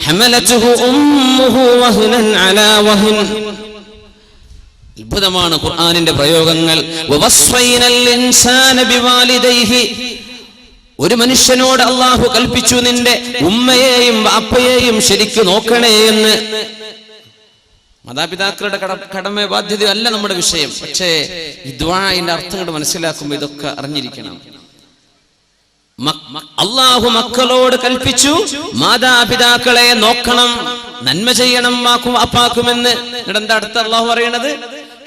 ഹമലതുഹു ഉമ്മുഹു വഹ്നൻ അലാ വഹ്ൻ. അത്ഭുതമാണ് ഖുർആനിന്റെ പ്രയോഗങ്ങൾ. വവസ്വൈനൽ ഇൻസാന ബിവാലിദൈഹി. ഒരു മനുഷ്യനോട് അല്ലാഹു കൽപ്പിച്ചു, നിന്റെ ഉമ്മയെയും വാപ്പയെയും ശരിക്കു നോക്കണേ എന്ന്. മാതാപിതാക്കളുടെ കടമ ബാധ്യത അല്ല നമ്മുടെ വിഷയം. പക്ഷേ ഈ ദുആഇന്റെ അർത്ഥങ്ങൾ മനസ്സിലാക്കുമ്പോൾ ഇതൊക്കെ അറിഞ്ഞിരിക്കണം. അല്ലാഹു മക്കളോട് കൽപ്പിച്ചു, മാതാപിതാക്കളെ നോക്കണം, നന്മ ചെയ്യണം വാക്കും വാപ്പാക്കുമെന്ന്. എന്താ അടുത്ത അല്ലാഹു പറയണത്?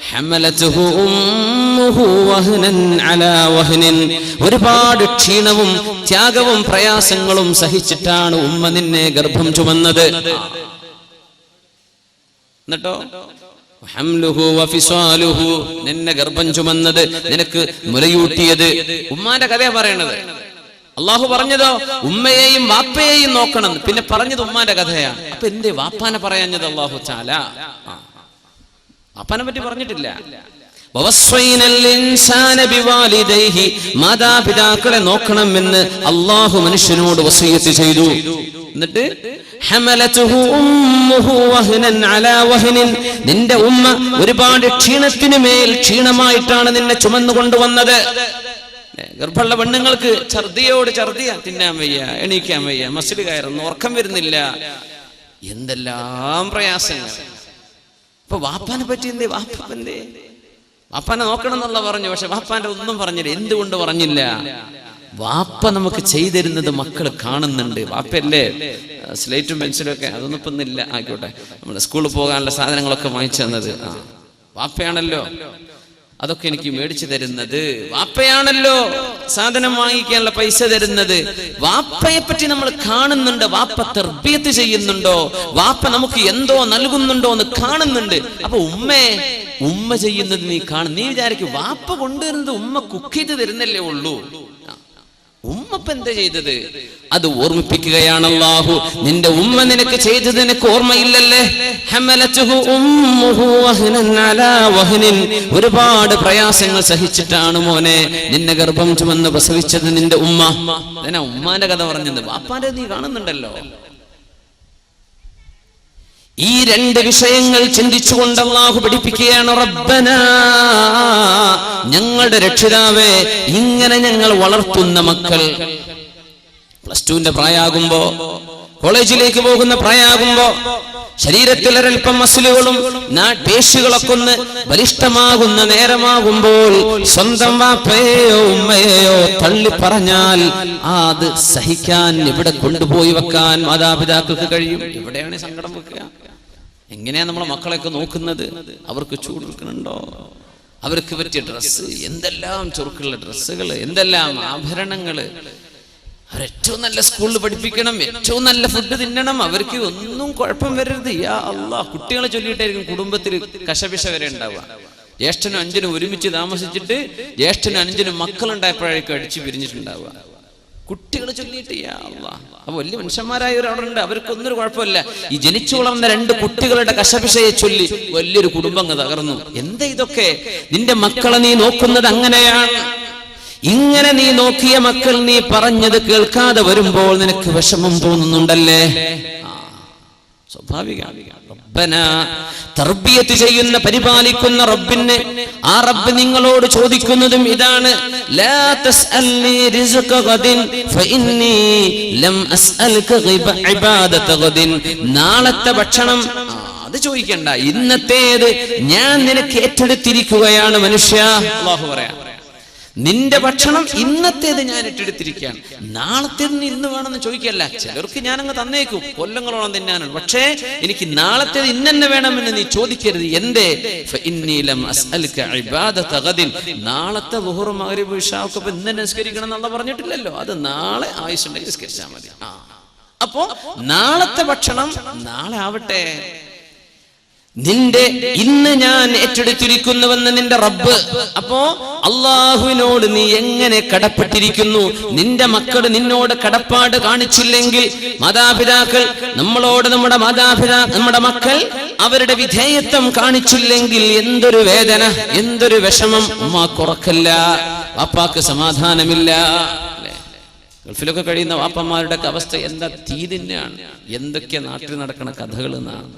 ഹമലതുഹു ഉമ്മുഹു വഹ്നൻ അലാ വഹ്നിൻ. ഒരുപാട് ക്ഷീണവും ത്യാഗവും പ്രയാസങ്ങളും സഹിച്ചിട്ടാണ് ഉമ്മ നിന്നെ ഗർഭം ചുമന്നത്. എന്നിട്ടോ ഹംലുഹു വഫിസാലുഹു, നിന്നെ ഗർഭം ചുമന്നത്, നിനക്ക് മുലയൂട്ടിയത്. ഉമ്മാന്റെ കഥയാ പറയണത്. അള്ളാഹു പറഞ്ഞതോ ഉമ്മയെയും വാപ്പയെയും നോക്കണം. പിന്നെ പറഞ്ഞത് ഉമ്മാന്റെ കഥയാണ്. അപ്പൊ എന്തേ വാപ്പാനെ പറയാഞ്ഞത് അള്ളാഹു ചാല? വാപ്പാനെ പറ്റി പറഞ്ഞിട്ടില്ല. മാതാപിതാക്കളെ നോക്കണമെന്ന് അള്ളാഹു മനുഷ്യനോട് വസിയ്യത്ത് ചെയ്തു. എന്നിട്ട് നിന്റെ ഉമ്മ ഒരുപാട് ക്ഷീണത്തിനു മേൽ ക്ഷീണമായിട്ടാണ് നിന്നെ ചുമന്നു കൊണ്ടുവന്നത്. ഗർഭമുള്ള പെണ്ണുങ്ങൾക്ക് ഛർദിയോട് ഛർദിയാ, തിന്നാൻ വയ്യ, എണീക്കാൻ വയ്യ, മസിൽ കയറുന്നു, ഉറക്കം വരുന്നില്ല, എന്തെല്ലാം പ്രയാസങ്ങൾ. അപ്പൊ വാപ്പാനെ പറ്റി എന്തേ? വാപ്പാനെ നോക്കണം എന്നുള്ള പറഞ്ഞു. പക്ഷെ വാപ്പാന്റെ ഒന്നും പറഞ്ഞില്ല. എന്തുകൊണ്ട് പറഞ്ഞില്ല? വാപ്പ നമുക്ക് ചെയ്തിരുന്നത് മക്കൾ കാണുന്നുണ്ട്. വാപ്പയല്ലേ സ്ലേറ്റും പെൻസിലും ഒക്കെ, അതൊന്നും ഇപ്പൊ ഇല്ല, ആയിക്കോട്ടെ, നമ്മൾ സ്കൂളിൽ പോകാനുള്ള സാധനങ്ങളൊക്കെ വാങ്ങിച്ചു തന്നത് വാപ്പയാണല്ലോ. അതൊക്കെ എനിക്ക് മേടിച്ചു തരുന്നത് വാപ്പയാണല്ലോ. സാധനം വാങ്ങിക്കാനുള്ള പൈസ തരുന്നത് വാപ്പയെ പറ്റി നമ്മൾ കാണുന്നുണ്ട്. വാപ്പ തർബിയത്ത് ചെയ്യുന്നുണ്ടോ, വാപ്പ നമുക്ക് എന്തോ നൽകുന്നുണ്ടോ എന്ന് കാണുന്നുണ്ട്. അപ്പൊ ഉമ്മ ചെയ്യുന്നത് നീ കാണും. നീ വിചാരിക്കും വാപ്പ കൊണ്ടുവരുന്നത് ഉമ്മ കുക്ക് ചെയ്ത് തരുന്നല്ലേ ഉള്ളൂ. ഉമ്മപ്പ എന്താ ചെയ്തത്? അത് ഓർമ്മിപ്പിക്കുകയാണ് അല്ലാഹു. നിന്റെ ഉമ്മ നിനക്ക് ചെയ്തത് നിനക്ക് ഓർമ്മയില്ലല്ലേ? ഹമലതുഹു ഉമ്മുഹു വഹ്നൻ അലാ വഹ്നിൻ. ഒരുപാട് പ്രയാസങ്ങൾ സഹിച്ചിട്ടാണ് മോനെ നിന്നെ ഗർഭം ചുമന്ന് പ്രസവിച്ചത് നിന്റെ ഉമ്മ. അതിനാ ഉമ്മാന്റെ കഥ പറഞ്ഞത്. വാപ്പാന്റെ നീ കാണുന്നുണ്ടല്ലോ. ഈ രണ്ട് വിഷയങ്ങൾ ചിന്തിച്ചുകൊണ്ട് അല്ലാഹു പഠിപ്പിക്കുകയാണ്. റബ്ബനാ, ഞങ്ങളുടെ രക്ഷിതാവേ, ഇങ്ങനെ ഞങ്ങൾ വളർത്തുന്ന മക്കൾ +2 പ്രായമാകുമ്പോ, കോളേജിലേക്ക് പോകുന്ന പ്രായമാകുമ്പോ, ശരീരത്തിൽ ഒരൽപ്പം മസിലുകളും പേശികളൊക്കെ ഒന്ന് ബലിഷ്ഠമാകുന്ന നേരമാകുമ്പോൾ സ്വന്തം വാപ്പയെയോ ഉമ്മയെയോ തള്ളി പറഞ്ഞാൽ അത് സഹിക്കാൻ, ഇവിടെ കൊണ്ടുപോയി വെക്കാൻ മാതാപിതാക്കൾക്ക് കഴിയും. എവിടെയാണ് സങ്കടം വെക്കുക? എങ്ങനെയാ നമ്മളെ മക്കളെയൊക്കെ നോക്കുന്നത്? അവർക്ക് ചൂട് വെക്കുന്നുണ്ടോ? അവർക്ക് പറ്റിയ ഡ്രസ്സ്, എന്തെല്ലാം ചുരുക്കുള്ള ഡ്രസ്സുകൾ, എന്തെല്ലാം ആഭരണങ്ങള്. അവരേറ്റവും നല്ല സ്കൂളിൽ പഠിപ്പിക്കണം, ഏറ്റവും നല്ല ഫുഡ് തിന്നണം, അവർക്ക് ഒന്നും കുഴപ്പം വരരുത്. യാ അല്ലാഹ്, കുട്ടികളെ ചൊല്ലിയിട്ടായിരിക്കും കുടുംബത്തിൽ കശപിശ വരെ ഉണ്ടാവുക. ജ്യേഷ്ഠനും അഞ്ചനും ഒരുമിച്ച് താമസിച്ചിട്ട് ജ്യേഷ്ഠനും അഞ്ചനും മക്കളുണ്ടായപ്പോഴേക്കും അടിച്ചു പിരിഞ്ഞിട്ടുണ്ടാവുക. കുട്ടികൾ ചൊല്ലിയിട്ട് യാ അല്ലാഹ്. അപ്പൊ വലിയ മനുഷ്യന്മാരായവരവിടെ ഉണ്ട്, അവർക്കൊന്നൊരു കുഴപ്പമില്ല. ഈ ജനിച്ചു വളർന്ന 2 കുട്ടികളുടെ കശപിശയെ ചൊല്ലി വലിയൊരു കുടുംബം തകർന്നു. എന്താ ഇതൊക്കെ? നിന്റെ മക്കളെ നീ നോക്കുന്നത് അങ്ങനെയാണ്. ഇങ്ങനെ നീ നോക്കിയ മക്കൾ നീ പറഞ്ഞത് കേൾക്കാതെ വരുമ്പോൾ നിനക്ക് വിഷമം തോന്നുന്നുണ്ടല്ലേ? സ്വാഭാവികമാണ്. റബ്ബന, തർബിയത്ത് ചെയ്യുന്ന പരിപാലിക്കുന്ന റബ്ബിനെ, ആ റബ്ബ് നിങ്ങളോട് ചോദിക്കുന്നതും ഇതാണ്. ലാ തസ്അൽനി റിസ്ഖ ഗദിൻ ഫഇന്നി ലം അസ്അൽക ഇബാദത ഗദിൻ. നാളത്തെ ഭക്ഷണം അത് ചോദിക്കണ്ട, ഇന്നത്തേത് ഞാൻ നിനക്ക് ഏറ്റെടുത്തിരിക്കുകയാണ് മനുഷ്യ. അല്ലാഹു പറയാം, നിന്റെ ഭക്ഷണം ഇന്നത്തേത് ഞാൻ ഏറ്റെടുത്തിരിക്കുകയാണ്, നാളത്തേത് ഇരുന്ന് വേണമെന്ന് ചോദിക്കല്ല. ചിലർക്ക് ഞാനങ്ങ് തന്നേക്കും, കൊല്ലങ്ങളോളം തിന്നാനാണ്, പക്ഷേ എനിക്ക് നാളത്തേത് ഇന്നെ വേണമെന്ന് നീ ചോദിക്കരുത്. എന്തേ? നാളത്തെ ളുഹർ മഗ്രിബ് ഇശാ ഒക്കെ ഇന്ന് നിസ്കരിക്കണം എന്നുള്ള പറഞ്ഞിട്ടില്ലല്ലോ. അത് നാളെ ആയുസ്സുണ്ടെങ്കിൽ നിസ്കരിച്ചാൽ മതി. അപ്പോ നാളത്തെ ഭക്ഷണം നാളെ ആവട്ടെ. നിന്റെ ഇന്ന് ഞാൻ ഏറ്റെടുത്തിരിക്കുന്നുവെന്ന് നിന്റെ റബ്ബ്. അപ്പോ അള്ളാഹുവിനോട് നീ എങ്ങനെ കടപ്പെട്ടിരിക്കുന്നു? നിന്റെ മക്കൾ നിന്നോട് കടപ്പാട് കാണിച്ചില്ലെങ്കിൽ, മാതാപിതാക്കൾ നമ്മളോട്, നമ്മുടെ മക്കൾ അവരുടെ വിധേയത്വം കാണിച്ചില്ലെങ്കിൽ എന്തൊരു വേദന, എന്തൊരു വിഷമം. ഉമ്മാക്ക് ഉറക്കല്ല, വാപ്പാക്ക് സമാധാനമില്ല. ഗൾഫിലൊക്കെ കഴിയുന്ന വാപ്പന്മാരുടെ അവസ്ഥ എന്താ തീ തന്നെയാണ്. എന്തൊക്കെ നാട്ടിൽ നടക്കുന്ന കഥകൾ എന്നാണ്.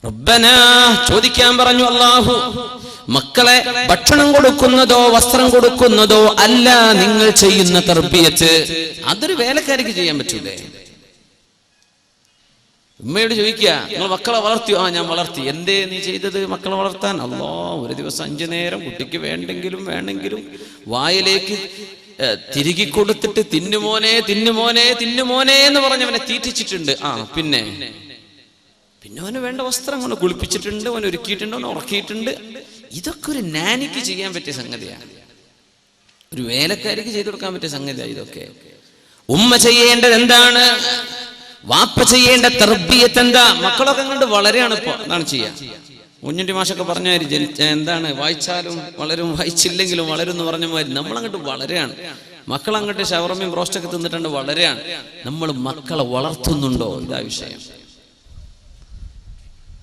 റബ്ബനാ ചോദിക്കാൻ പറഞ്ഞു അല്ലാഹു, മക്കളെ ഭക്ഷണം കൊടുക്കുന്നതോ വസ്ത്രം കൊടുക്കുന്നതോ അല്ല നിങ്ങൾ ചെയ്യുന്ന തർബിയത്ത്. അതൊരു വേലക്കാരിക്ക് ചെയ്യാൻ പറ്റൂലേ? ഉമ്മയോട് ചോദിക്കുക, നിങ്ങൾ മക്കളെ വളർത്തിയോ? ഞാൻ വളർത്തി. എന്തേ നീ ചെയ്തത് മക്കളെ വളർത്താൻ? അല്ലാ, ഒരു ദിവസം 5 നേരം കുട്ടിക്ക് വേണമെങ്കിലും വായിലേക്ക് തിരികെ കൊടുത്തിട്ട് തിന്നുമോനെ തിന്നുമോനെ തിന്നുമോനെ എന്ന് പറഞ്ഞവനെ തീറ്റിച്ചിട്ടുണ്ട്. പിന്നെ അവന് വേണ്ട വസ്ത്രം അവനെ കുളിപ്പിച്ചിട്ടുണ്ട്, അവനെ ഒരുക്കിയിട്ടുണ്ട്, അവനെ ഉറക്കിയിട്ടുണ്ട്. ഇതൊക്കെ ഒരു നാനിക്ക് ചെയ്യാൻ പറ്റിയ സംഗതിയാണ്, ഒരു വേലക്കാരിക്ക് ചെയ്തു കൊടുക്കാൻ പറ്റിയ സംഗതിയാണ് ഇതൊക്കെ. ഉമ്മ ചെയ്യേണ്ടത് എന്താണ്? വാപ്പ ചെയ്യേണ്ട തർബിയത്ത് എന്താ? മക്കളൊക്കെ അങ്ങോട്ട് വളരെയാണ് ഇപ്പൊ. അതാണ് ചെയ്യാ. കുഞ്ഞുണ്ടി മാഷൊക്കെ പറഞ്ഞ എന്താണ്, വായിച്ചാലും വളരും വായിച്ചില്ലെങ്കിലും വളരും എന്ന് പറഞ്ഞ മാതിരി നമ്മളങ്ങോട്ട് വളരെയാണ്. മക്കളങ്ങോട്ട് ഷവർമയും ബ്രോസ്റ്റൊക്കെ തിന്നിട്ടുണ്ട് വളരെയാണ്. നമ്മൾ മക്കളെ വളർത്തുന്നുണ്ടോ? ഇതാ വിഷയം.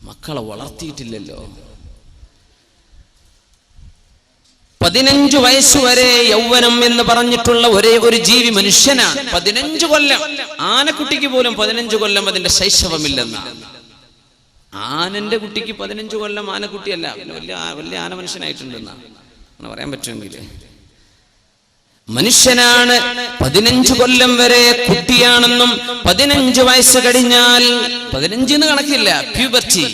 മക്കളെ വളർത്തിയിട്ടില്ലല്ലോ. 15 വയസ്സുവരെ യൗവനം എന്ന് പറഞ്ഞിട്ടുള്ള ഒരേ ഒരു ജീവി മനുഷ്യനാണ്. 15 കൊല്ലം. ആനക്കുട്ടിക്ക് പോലും 15 കൊല്ലം അതിന്റെ ശൈശവമില്ലെന്നാണ്. ആനന്റെ കുട്ടിക്ക് 15 കൊല്ലം ആനക്കുട്ടിയല്ല, വലിയ ആന മനുഷ്യനായിട്ടുണ്ടെന്നാണ് അങ്ങനെ പറയാൻ പറ്റുമെങ്കിൽ. മനുഷ്യനാണ് 15 കൊല്ലം വരെ കുട്ടിയാണെന്നും 15 വയസ്സ് കഴിഞ്ഞാൽ 15 കണക്കില്ല, പ്യൂബർട്ടി.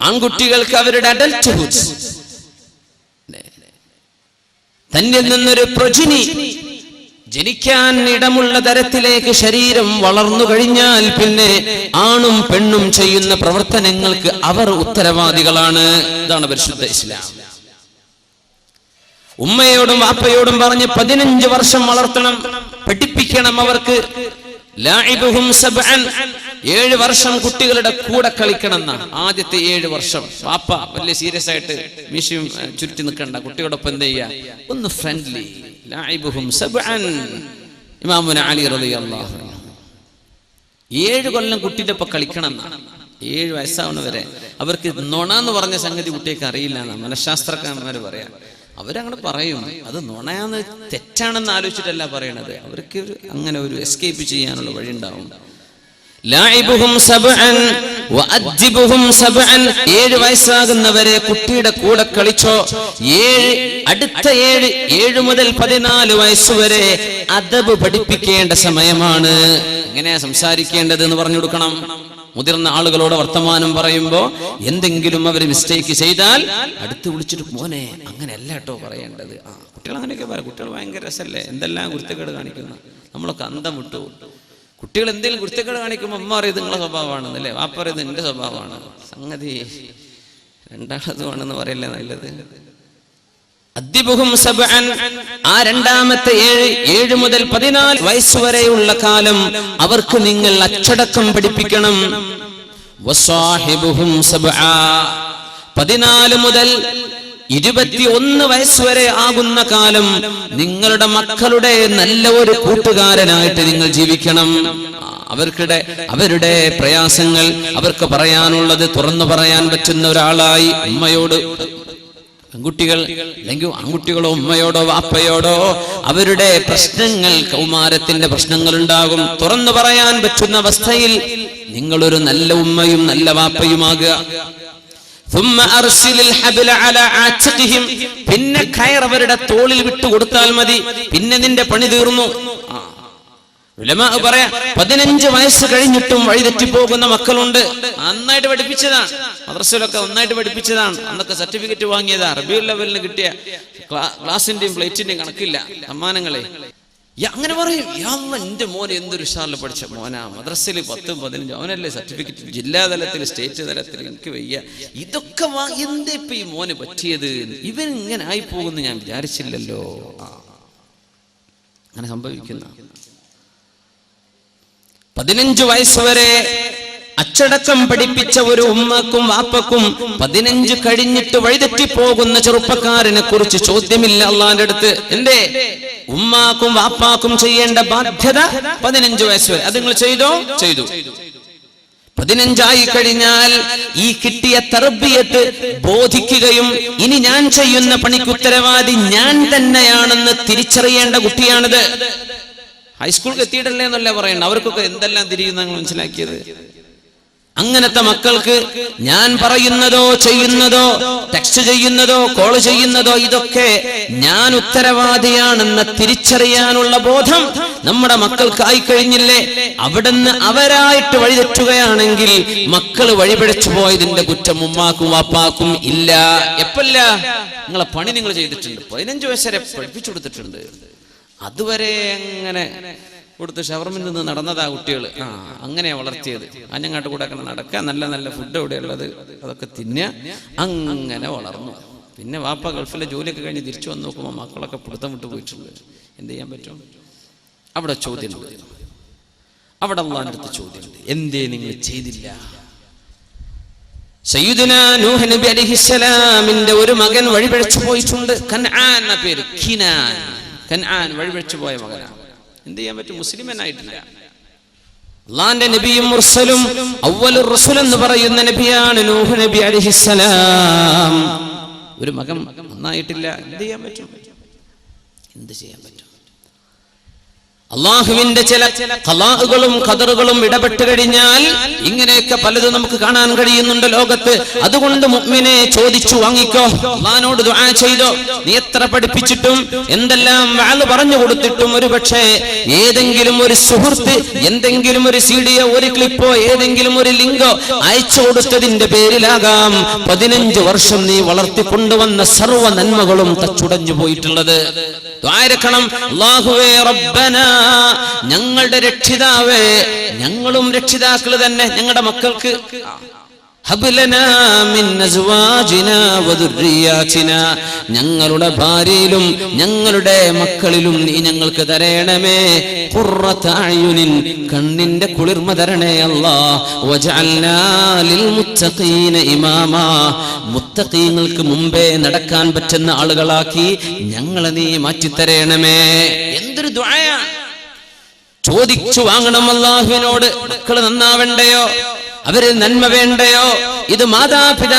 ആൺകുട്ടികൾക്ക് അവരുടെ അഡൽട്ട്ഹുഡ്, തന്നിൽ നിന്നൊരു പ്രൊജിനി ജനിക്കാൻ ഇടമുള്ള തരത്തിലേക്ക് ശരീരം വളർന്നു കഴിഞ്ഞാൽ പിന്നെ ആണും പെണ്ണും ചെയ്യുന്ന പ്രവർത്തനങ്ങൾക്ക് അവർ ഉത്തരവാദികളാണ്. ഇതാണ് പരിശുദ്ധ ഇസ്ലാം. ഉമ്മയോടും വാപ്പയോടും പറഞ്ഞ് 15 വർഷം വളർത്തണം, പഠിപ്പിക്കണം അവർക്ക്. ലാഇബുഹും സബ്അൻ, 7 വർഷം കുട്ടികളുടെ കൂടെ കളിക്കണം എന്നാണ്. ആദ്യത്തെ 7 വർഷം വാപ്പ വലിയ സീരിയസ് ആയിട്ട് മീശയും ചുരുട്ടി നിൽക്കണ്ട, കുട്ടിയോടൊപ്പം എന്ത് ചെയ്യുക, ഒന്ന് ഫ്രണ്ട്ലി. ലാഇബുഹും സബ്അൻ. ഇമാമുന അലി റളിയല്ലാഹു അൻഹു 7 കൊല്ലം കുട്ടിയുടെ ഒപ്പം കളിക്കണം എന്നാണ്. 7 വയസ്സാവുന്ന വരെ അവർക്ക് നുണ എന്ന് പറഞ്ഞ സംഗതി കുട്ടിയൊക്കെ അറിയില്ല എന്നാണ് മനഃശാസ്ത്രജ്ഞന്മാർ പറയാം. അവരങ്ങനെ പറയും, അത് നുണയാന്ന് തെറ്റാണെന്ന് ആലോചിച്ചിട്ടല്ല പറയണത്. അവർക്ക് അങ്ങനെ ഒരു എസ്കേപ്പ് ചെയ്യാനുള്ള വഴി ഉണ്ടാവും. ലാഇബുഹും സബ്അൻ വഅദ്ദിബുഹും സബ്അൻ. 7 വയസ്സാകുന്നവരെ കുട്ടിയുടെ കൂടെ കളിച്ചോ. അടുത്ത 7 മുതൽ 14 വയസ്സുവരെ അദബ് പഠിപ്പിക്കേണ്ട സമയമാണ്. എങ്ങനെയാ സംസാരിക്കേണ്ടത് എന്ന് പറഞ്ഞു കൊടുക്കണം. മുതിർന്ന ആളുകളോട് വർത്തമാനം പറയുമ്പോ എന്തെങ്കിലും അവർ മിസ്റ്റേക്ക് ചെയ്താൽ അടുത്ത് വിളിച്ചിട്ട് മോനെ അങ്ങനെയല്ല കേട്ടോ പറയേണ്ടത്. കുട്ടികൾ അങ്ങനെയൊക്കെ പറയാം. കുട്ടികൾ ഭയങ്കര രസമല്ലേ, എന്തെല്ലാം കുരുത്തക്കേട് കാണിക്കുന്നു. നമ്മളൊക്കെ അന്തം വിട്ടു. കുട്ടികൾ എന്തെങ്കിലും കുരുത്തക്കേട് കാണിക്കുമ്പോൾ അമ്മ അറിയത് നിങ്ങളെ സ്വഭാവമാണെന്നല്ലേ, വാപ്പ അറിയത് എന്റെ സ്വഭാവമാണ്. സംഗതി രണ്ടാമതുമാണെന്ന് പറയല്ലേ നല്ലത്. അദ്ദിബുഹും സബ്അൻ. ആ രണ്ടാമത്തെ 7 മുതൽ 14 വയസ്സുവരെയുള്ള കാലം അവർക്ക് നിങ്ങൾ അച്ചടക്കം പഠിപ്പിക്കണം. വസാഹിബുഹും സബ്ആ. 14 മുതൽ 21 വയസ്സുവരെ ആകുന്ന കാലം നിങ്ങളുടെ മക്കളുടെ നല്ല ഒരു കൂട്ടുകാരനായിട്ട് നിങ്ങൾ ജീവിക്കണം. അവരുടെ പ്രയാസങ്ങൾ അവർക്ക് പറയാനുള്ളത് തുറന്നു പറയാൻ പറ്റുന്ന ഒരാളായി ഉമ്മയോട്, പെൺകുട്ടികൾ അല്ലെങ്കിൽ ആൺകുട്ടികളോ ഉമ്മയോടോ വാപ്പയോടോ അവരുടെ പ്രശ്നങ്ങൾ, കൗമാരത്തിന്റെ പ്രശ്നങ്ങൾ ഉണ്ടാകും. തുറന്നു പറയാൻ പറ്റുന്ന അവസ്ഥയിൽ നിങ്ങളൊരു നല്ല ഉമ്മയും നല്ല വാപ്പയുമാകുക. പിന്നെ കയർ അവരുടെ തോളിൽ വിട്ടുകൊടുത്താൽ മതി, പിന്നെ നിന്റെ പണി തീർന്നു. ഉലമാ പറയാ 15 വയസ്സ് കഴിഞ്ഞിട്ടും വഴിതെറ്റി പോകുന്ന മക്കളുണ്ട്. നന്നായിട്ട് പഠിപ്പിച്ചതാണ്, മദ്രസയിലൊക്കെ നന്നായിട്ട് പഠിപ്പിച്ചതാണ്, അന്നൊക്കെ സർട്ടിഫിക്കറ്റ് വാങ്ങിയതാ, റബീഉൽ ലെവലിന് കിട്ടിയ ക്ലാസിന്റെയും പ്ലേറ്റിന്റെയും കണക്കില്ല സമ്മാനങ്ങളെ. അങ്ങനെ പറയും, എന്റെ മോൻ എന്തൊരു ഉഷാറിൽ പഠിച്ച മോനാ, മദ്രസയിൽ 10, 15 അവനല്ലേ സർട്ടിഫിക്കറ്റ്, ജില്ലാതലത്തിൽ സ്റ്റേറ്റ് തലത്തിൽ, എനിക്ക് വയ്യ. ഇതൊക്കെ എന്താ ഇപ്പൊ ഈ മോന് പറ്റിയത്, ഇവൻ ഇങ്ങനെ ആയി പോകുന്നു ഞാൻ വിചാരിച്ചില്ലല്ലോ. അങ്ങനെ സംഭവിക്കുന്ന 15 വയസ്സുവരെ അച്ചടക്കം പഠിപ്പിച്ച ഒരു ഉമ്മക്കും വാപ്പക്കും 15 കഴിഞ്ഞിട്ട് വഴിതെറ്റിപ്പോകുന്ന ചെറുപ്പക്കാരനെ കുറിച്ച് ചോദ്യമില്ല അള്ളാന്റെ അടുത്ത്. എന്റെ ഉമ്മാക്കും വാപ്പാക്കും ചെയ്യേണ്ട ബാധ്യത 15 വയസ്സ് വരെ അത് നിങ്ങൾ ചെയ്തോ? ചെയ്തു. 15 കഴിഞ്ഞാൽ ഈ കിട്ടിയ തർബിയത്ത് ബോധിക്കുകയും ഇനി ഞാൻ ചെയ്യുന്ന പണിക്ക് ഉത്തരവാദി ഞാൻ തന്നെയാണെന്ന് തിരിച്ചറിയേണ്ട കുട്ടിയാണിത്. ഹൈസ്കൂളിൽ എത്തിയിട്ടല്ലേ എന്നല്ല പറയണ്ട, അവർക്കൊക്കെ എന്തെല്ലാം തിരിയുന്ന മനസ്സിലാക്കിയത്. അങ്ങനത്തെ മക്കൾക്ക് ഞാൻ പറയുന്നതോ ചെയ്യുന്നതോ ടെക്സ്റ്റ് ചെയ്യുന്നതോ കോൾ ചെയ്യുന്നതോ ഇതൊക്കെ ഞാൻ ഉത്തരവാദിയാണെന്ന് തിരിച്ചറിയാനുള്ള ബോധം നമ്മുടെ മക്കൾക്കായി കഴിഞ്ഞില്ലേ? അവിടുന്ന് അവരായിട്ട് വഴിതെറ്റുകയാണെങ്കിൽ മക്കൾ വഴിപിഴച്ചു പോയതിന്റെ കുറ്റം ഉമ്മാക്കും വാപ്പാക്കും ഇല്ല. എപ്പല്ല? നിങ്ങളെ പണി നിങ്ങൾ ചെയ്തിട്ടുണ്ട്, 15 വയസ്സ് വരെ പഠിപ്പിച്ചു കൊടുത്തിട്ടുണ്ട്, അതുവരെ അങ്ങനെ കൊടുത്ത് ഷവർമിൽ നിന്ന് നടന്നതാ കുട്ടികൾ. അങ്ങനെയാ വളർത്തിയത്. അഞ്ഞങ്ങാട്ട് കൂടെ നടക്കുക, നല്ല നല്ല ഫുഡ് എവിടെ ഉള്ളത് അതൊക്കെ തിന്നുക, അങ്ങനെ വളർന്നു. പിന്നെ വാപ്പ ഗൾഫിലെ ജോലിയൊക്കെ കഴിഞ്ഞ് തിരിച്ചു വന്ന് നോക്കുമ്പോൾ മക്കളൊക്കെ പിടുത്തം വിട്ടു പോയിട്ടുണ്ട്. എന്ത് ചെയ്യാൻ പറ്റും? അവിടെ ചോദ്യമുണ്ട്, അവിടെ അള്ളാന്റെ അടുത്ത് ചോദ്യമുണ്ട്, എന്തേ നിങ്ങൾ ചെയ്തില്ല? സയ്യിദുനാ നൂഹ് നബി അലൈഹിസ്സലാമിന്റെ ഒരു മകൻ വഴിപിഴച്ചു പോയിട്ടുണ്ട്. കൻആൻ എന്ന പേര്, കൻആൻ വഴിപിഴച്ചു പോയ മകനാണ്. എന്ത് ചെയ്യാൻ പറ്റും? മുസ്ലിമനായിട്ടില്ല. അള്ളാന്റെ നബിയും മുർസലും അവ്വലുർ റസൂൽ എന്ന് പറയുന്ന നബിയാണ് നൂഹ് നബി അലൈഹിസ്സലാം. ഒരു മകൻ നന്നായിട്ടില്ല. എന്ത് ചെയ്യാൻ പറ്റും? എന്ത് ചെയ്യാൻ പറ്റും? അള്ളാഹുവിന്റെ ചില ഖലാഉകളും ഖദറുകളും ഇടപെട്ട് കഴിഞ്ഞാൽ ഇങ്ങനെയൊക്കെ പലതും നമുക്ക് കാണാൻ കഴിയുന്നുണ്ട് ലോകത്ത്. അതുകൊണ്ട് മുഅ്മിനെ ചോദിച്ചു വാങ്ങിക്കോ, അള്ളാഹുവിനോട് ദുആ ചെയ്തോ. നീ എത്ര പഠിപ്പിച്ചിട്ടും എന്തെല്ലാം വഅദ് പറഞ്ഞു കൊടുത്തിട്ടും ഒരുപക്ഷേ ഏതെങ്കിലും ഒരു സുഹൃത്ത് എന്തെങ്കിലും ഒരു സീഡിയോ ഒരു ക്ലിപ്പോ ഏതെങ്കിലും ഒരു ലിങ്കോ അയച്ചു കൊടുത്തതിന്റെ പേരിലാകാം 15 വർഷം നീ വളർത്തിക്കൊണ്ടുവന്ന സർവ്വ നന്മകളും തച്ചുടഞ്ഞു പോയിട്ടുള്ളത്. ദ്വാരക്കണം, അല്ലാഹുവേ റബ്ബനാ, ഞങ്ങളുടെ രക്ഷിതാവേ, ഞങ്ങളും രക്ഷിതാക്കൾ തന്നെ ഞങ്ങളുടെ മക്കൾക്ക് ഹബ്ലനാ മിൻ അസ്വാജിനാ വദുർരിയാതിനാ, ഞങ്ങളുടെ ഭാര്യയിലും ഞങ്ങളുടെ മക്കളിലും നീ ഞങ്ങൾക്ക് തരണമേ ഖുർറത അയുനിൻ, കണ്ണിന്റെ കുളിർമ തരണേ അല്ലാഹ്. വജഅൽനാ ലിൽ മുത്തഖീന ഇമാമാ, മുത്തഖീങ്ങൾക്ക് മുമ്പേ നടക്കാൻ പറ്റുന്ന ആളുകളാക്കി ഞങ്ങളെ നീ മാറ്റിത്തരണമേ. എന്തൊരു ദുആയാണ്! ചോദിച്ചു വാങ്ങണം അല്ലാഹുവിനോട്. മക്കൾ നന്നാവണ്ടയോ? അവരിൽ നന്മ വേണ്ടയോ? ഇത് മാതാപിതാ